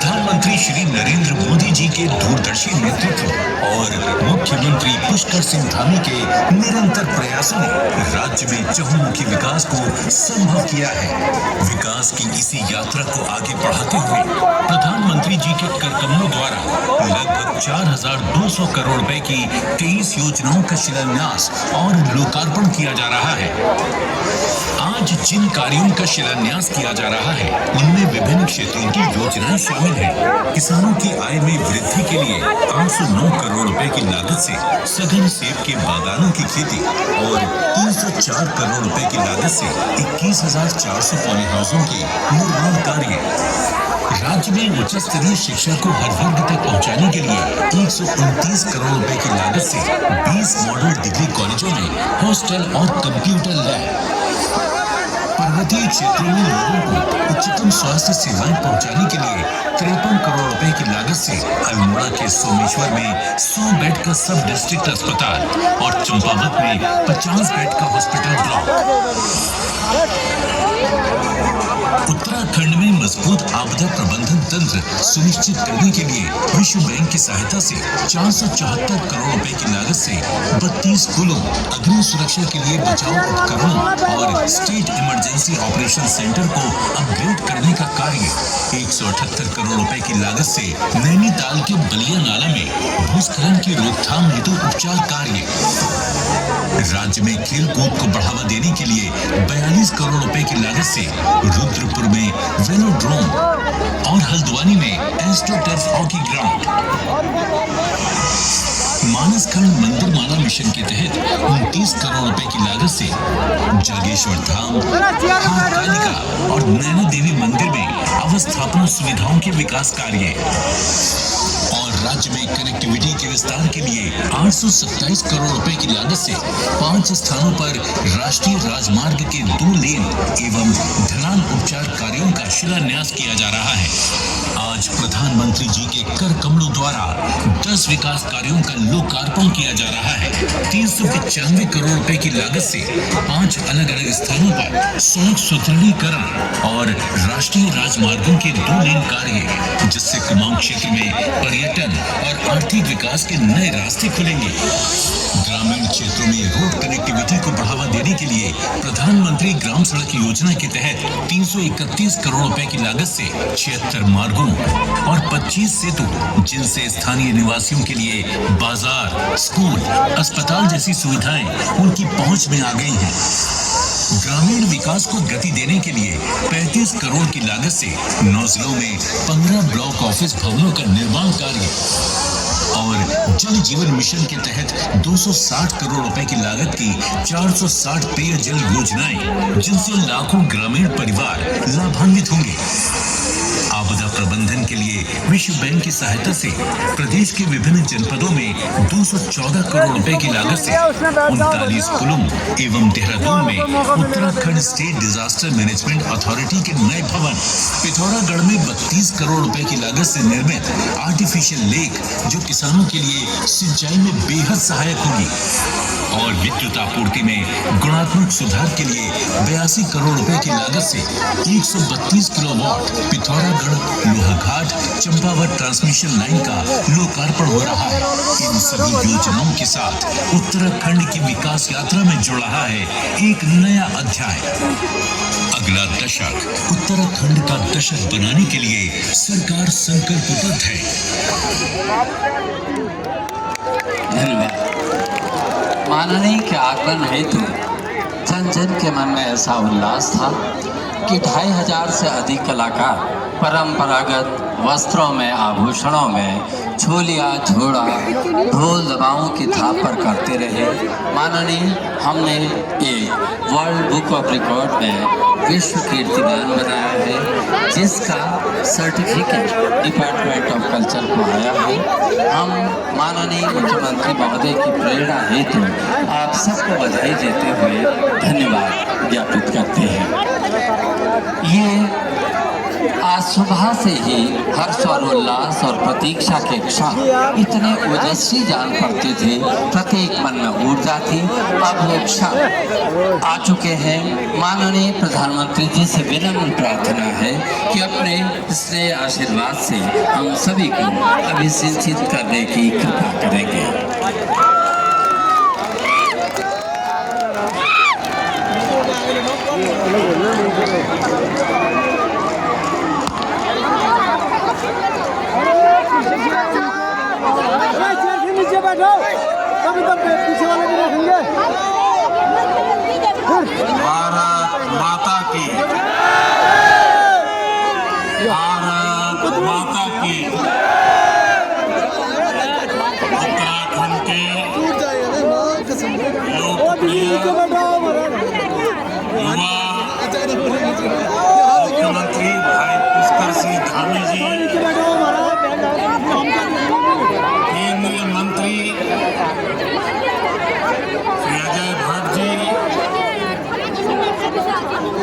प्रधानमंत्री श्री नरेंद्र मोदी जी के दूरदर्शी नेतृत्व और मुख्यमंत्री पुष्कर सिंह धामी के निरंतर प्रयासों ने राज्य में चहुमुखी विकास को संभव किया है। विकास की इसी यात्रा को आगे बढ़ाते हुए प्रधानमंत्री जी के कर कमलों द्वारा लगभग 4,200 करोड़ रुपए की 23 योजनाओं का शिलान्यास और लोकार्पण किया जा रहा है। आज जिन कार्यों का शिलान्यास किया जा रहा है उनमें विभिन्न क्षेत्रों की योजनाएं शामिल हैं। किसानों की आय में वृद्धि के लिए 809 करोड़ रुपए की लागत से सघन सेब के बागानों की खेती और 304 करोड़ रुपए की लागत से 21,400 पॉली हाउसों के निर्माण कार्य। राज्य में उच्च स्तरीय शिक्षा को हर वर्ग तक पहुंचाने के लिए 129 करोड़ रुपए की लागत से 20 मॉडल डिग्री कॉलेजों में हॉस्टल और कंप्यूटर लैब। पर्वतीय क्षेत्रों में लोगों को उच्चतम स्वास्थ्य सेवाएं पहुंचाने के लिए 53 करोड़ रुपए की लागत से अल्मोड़ा के सोमेश्वर में 100 बेड का सब डिस्ट्रिक्ट अस्पताल और चंपावत में 50 बेड का हॉस्पिटल ब्लॉक। उत्तराखंड में मजबूत आपदा प्रबंधन तंत्र सुनिश्चित करने के लिए विश्व बैंक की सहायता से 474 करोड़ रुपए की लागत से 32 पुलों, अग्नि सुरक्षा के लिए बचाव उपकरणों और स्टेट इमरजेंसी ऑपरेशन सेंटर को अपग्रेड करने का कार्य। 178 करोड़ रुपए की लागत से नैनीताल के बलिया नाला में भूस्खलन की रोकथाम हेतु उपचार कार्य। राज्य में खेल कूद को बढ़ावा देने के लिए 42 करोड़ रुपए की लागत से रुद्रपुर में वेलोड्रोम और हल्द्वानी में एस्ट्रोटर्फ हॉकी ग्राउंड। मानसखंड मंदिर माला मिशन के तहत 29 करोड़ रुपए की लागत से जागेश्वर धाम, कालिका और नैना देवी मंदिर में अवस्थापना सुविधाओं के विकास कार्य। और राज्य में कनेक्टिविटी के विस्तार के लिए 827 करोड़ रुपए की लागत से 5 स्थानों पर राष्ट्रीय राजमार्ग के 2 लेन एवं ढलान उपचार कार्यों का शिलान्यास किया जा रहा है। आज प्रधानमंत्री जी के कर कमलों द्वारा 10 विकास कार्यों का लोकार्पण किया जा रहा है। 395 करोड़ रुपए की लागत से 5 अलग अलग स्थानों पर सड़क सुदृढ़ीकरण और राष्ट्रीय राजमार्गों के 2 लेन कार्य, जिससे कुमाऊं क्षेत्र में पर्यटन और आर्थिक विकास के नए रास्ते खुलेंगे। ग्रामीण क्षेत्रों में रोड कनेक्टिविटी को बढ़ावा देने के लिए प्रधानमंत्री ग्राम सड़क योजना के तहत 331 करोड़ रुपए की लागत से 76 मार्गों और 25 सेतु, जिनसे स्थानीय निवासियों के लिए बाजार, स्कूल, अस्पताल जैसी सुविधाएं उनकी पहुंच में आ गई हैं। ग्रामीण विकास को गति देने के लिए 35 करोड़ की लागत से 9 जिलों में 15 ब्लॉक ऑफिस भवनों का निर्माण कार्य। और जल जीवन मिशन के तहत 260 करोड़ रुपए की लागत की 460 पेयजल योजनाएं, जिनसे लाखों ग्रामीण परिवार लाभान्वित होंगे। आपदा प्रबंधन के लिए विश्व बैंक की सहायता से प्रदेश के विभिन्न जनपदों में 214 करोड़ रुपए की लागत से 39 पुलों एवं देहरादून में Uttarakhand state disaster management authority के नए भवन, पिथौरागढ़ में 32 करोड़ रुपए की लागत से निर्मित आर्टिफिशियल लेक, जो किसानों के लिए सिंचाई में बेहद सहायक होगी, और विद्युत आपूर्ति में गुणात्मक सुधार के लिए 82 करोड़ रुपए की लागत से 132 kilowatt Pithoragarh Lohaghat Champawat transmission line का लोकार्पण हो रहा है। इन सभी योजनाओं के साथ उत्तराखंड की विकास यात्रा में जुड़ रहा है एक नया अध्याय। अगला दशक उत्तराखंड का दशक बनाने के लिए सरकार संकल्पबद्ध है। धन्यवाद। माननीय के आगमन हेतु जन जन के मन में ऐसा उल्लास था कि 2500 से अधिक कलाकार परंपरागत वस्त्रों में, आभूषणों में छोलिया झोड़ा ढोल दबावों की थाप पर करते रहे। माननीय हमने एक वर्ल्ड बुक ऑफ रिकॉर्ड में विश्व कीर्तिमान बनाया है, जिसका सर्टिफिकेट डिपार्टमेंट ऑफ कल्चर को आया है। हम माननीय मुख्यमंत्री महोदय की प्रेरणा हेतु आप सबको बधाई देते हुए धन्यवाद ज्ञापित करते हैं। ये आज सुबह से ही हर्ष और उल्लास और प्रतीक्षा के क्षण इतने ओजस्वी जान पड़ते थे, प्रत्येक मन में ऊर्जा थी। अब वो क्षण आ चुके हैं। माननीय प्रधानमंत्री जी से विनम्र प्रार्थना है कि अपने स्नेह आशीर्वाद से हम सभी को अभिषेचित करने की कृपा करेंगे। नीचे बैठो, तभी तक पीछे वाले भी रखेंगे। भारत माता की, भारत माता की। उत्तराखंड के लोकप्रिय युवा मुख्यमंत्री भाई पुष्कर सिंह धामी जी, केंद्रीय मंत्री श्री अजय भट्ट जी,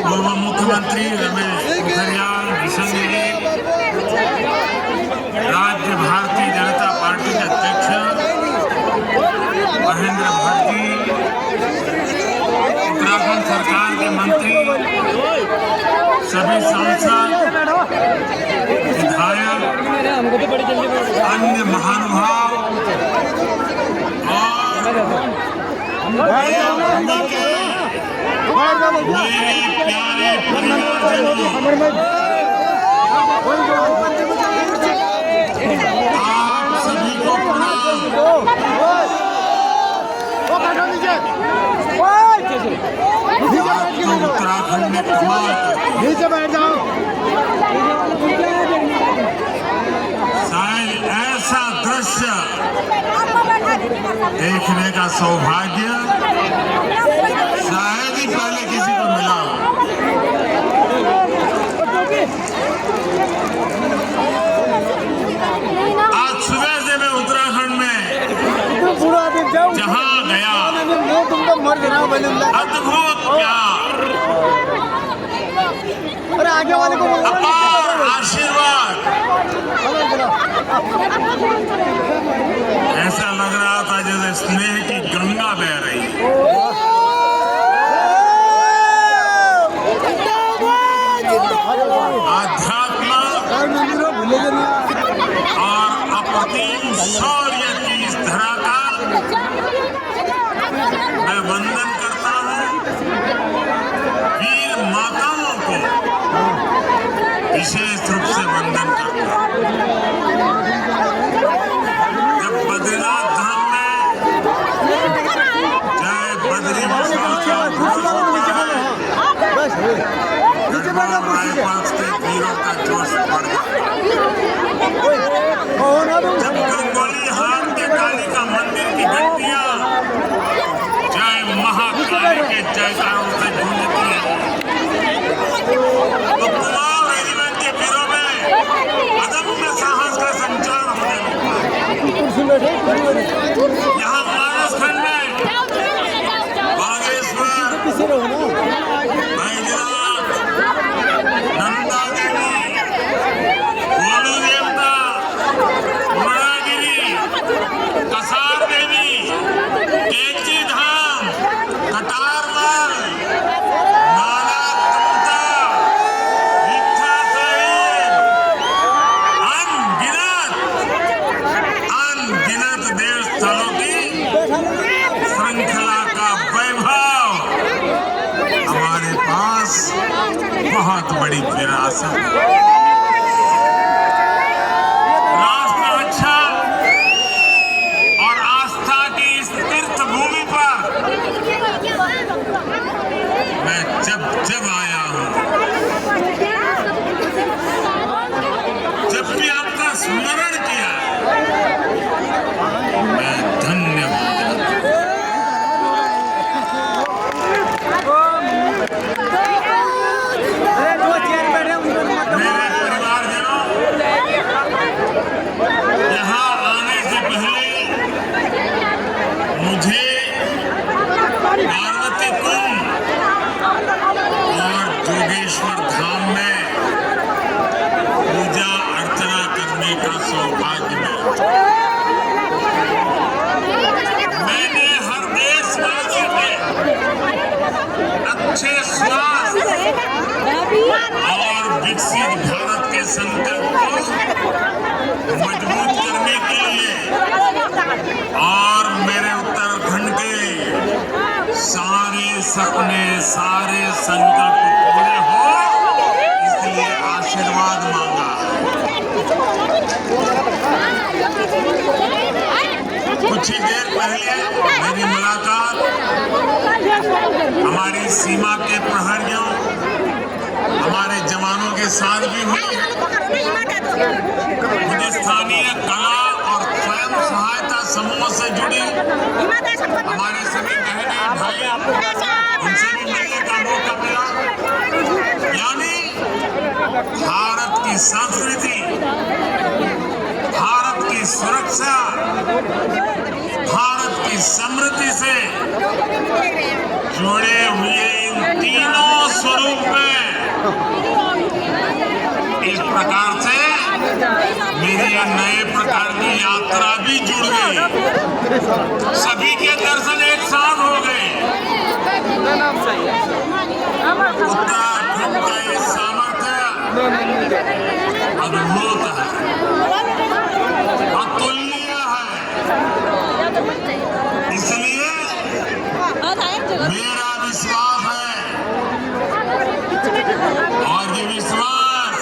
पूर्व मुख्यमंत्री रमेश पोखरियाल निशंक जी, राज्य भारतीय जनता पार्टी के अध्यक्ष महेंद्र भट्ट जी, उत्तराखंड सरकार के मंत्री, सभी सांसद, विधायक, अन्य महानुभाव और मेरे प्यारे परिवारजनों, आप सभी को प्रणाम। उत्तराखंड में कमाल नीचे बैठ जाओ। शायद ऐसा दृश्य देखने का सौभाग्य शायद ही पहले किसी को मिला हो। आज सुबह से मैं उत्तराखंड में जहां गया, अद्भुत प्यार, आगे वाले को अपार आशीर्वाद, ऐसा लग रहा था जैसे स्नेह की गंगा बह रही है। आध्यात्म और अप्रतिम शौर्य की इस धरा का मैं वंदन करता हूँ। वीर माताओं को विशेष रूप से वंदन करता हूँ। जब बद्रीनाथ धाम में जय बद्री विशाल का घोष होता है, राइफल्स के वीरों का जोश बढ़ गया। जब गंगोली हाट के कालिका मंदिर की घंटियां जय महाकाली के जयकारों से गूंजती है, तो कुमाऊं रेजिमेंट के वीरों में अदम्य साहस का संचार होने लगा। यहाँ मानसखंड में बागेश्वर, बैजनाथ, नंदा देवी, गोलू देवता, मुरागिरी, कसार देवी, केची धाम, कटारमल, नाला तमता, भिक्षा साहिब, अनगिनत देव स्थलों की श्रृंखला का वैभव हमारे पास बहुत बड़ी विरासत है। राष्ट्र रक्षा और आस्था की इस तीर्थ भूमि पर मैं जब आया हूँ, जब भी आपका स्मरण किया, मैं धन्य हो जाता हूँ। मेरे को मजबूत करने के लिए और मेरे उत्तराखंड के सारे सपने, सारे संकल्प पूरे हो, इसलिए आशीर्वाद मांगा। कुछ ही देर पहले मेरी मुलाकात हमारी सीमा के प्रहरियों, हमारे जवानों के साथ भी हुई। मुझे स्थानीय कला और स्वयं सहायता समूह से जुड़ी हमारे सभी बहनें भाई, उनसे भी मिलने का मौका मिला। यानी भारत की संस्कृति, भारत की सुरक्षा, भारत की समृद्धि से जुड़े हुए इन तीनों स्वरूप में इस प्रकार से मेरी यह नए प्रकार की यात्रा भी जुड़ गई। सभी के दर्शन एक साथ हो गए। उत्तराखंड का ये सामर्थ्य अद्भुत है, अतुलनीय है। इसलिए मेरा विश्वास है और ये विश्वास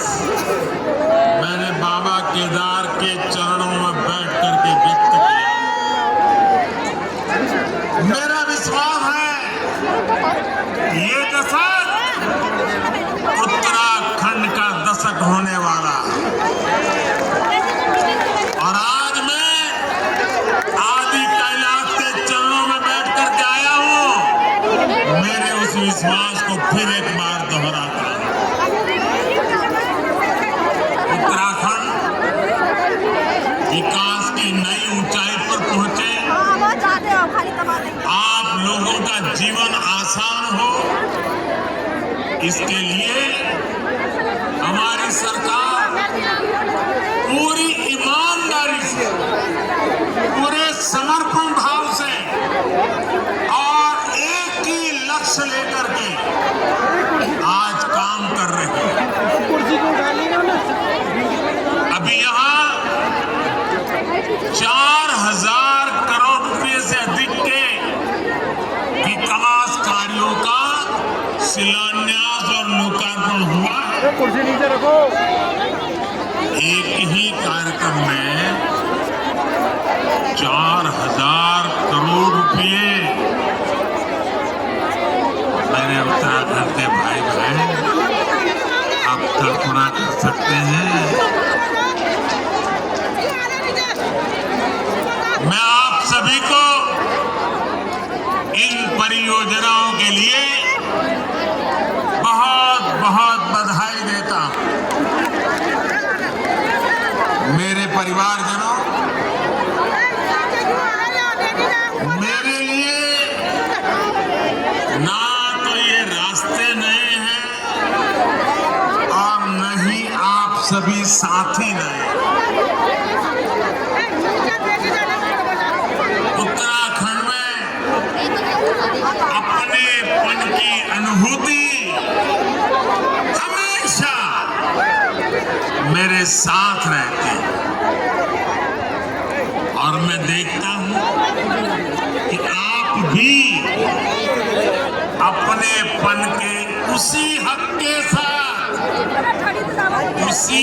मैंने बाबा केदार के चरणों में बैठ करके व्यक्त किया। मेरा विश्वास है ये दशक उत्तराखंड का दशक होने वाला, और आज मैं आदि कैलाश के चरणों में बैठ करके आया हूं। मेरे उस विश्वास को फिर एक बार दोहराता हूं। उत्तराखंड विकास की नई ऊंचाई पर पहुंचे, आप लोगों का जीवन आसान हो, इसके लिए हमारी सरकार पूरी ईमानदारी से, पूरे समर्पण भाव से और एक ही लक्ष्य लेकर के आज काम कर रही है। अभी यहाँ 4000 करोड़ रुपए से अधिक के विकास कार्यों का शिलान्यास और लोकार्पण हुआ है। कुर्सी नीचे रखो। एक ही कार्यक्रम में 4000 करोड़ रुपए मेरे उत्तराखंड के भाई बहन आप कल्पना कर सकते हैं। मैं आप सभी को इन परियोजनाओं के लिए बहुत बहुत बधाई देता हूं। मेरे परिवारजनों, मेरे लिए ना तो ये रास्ते नए हैं और न ही आप सभी साथी नए। उत्तराखंड में अपनेपन की अनुभूति हमेशा मेरे साथ रहती है, और मैं देखता हूं कि आप भी अपनेपन के उसी हक के साथ, उसी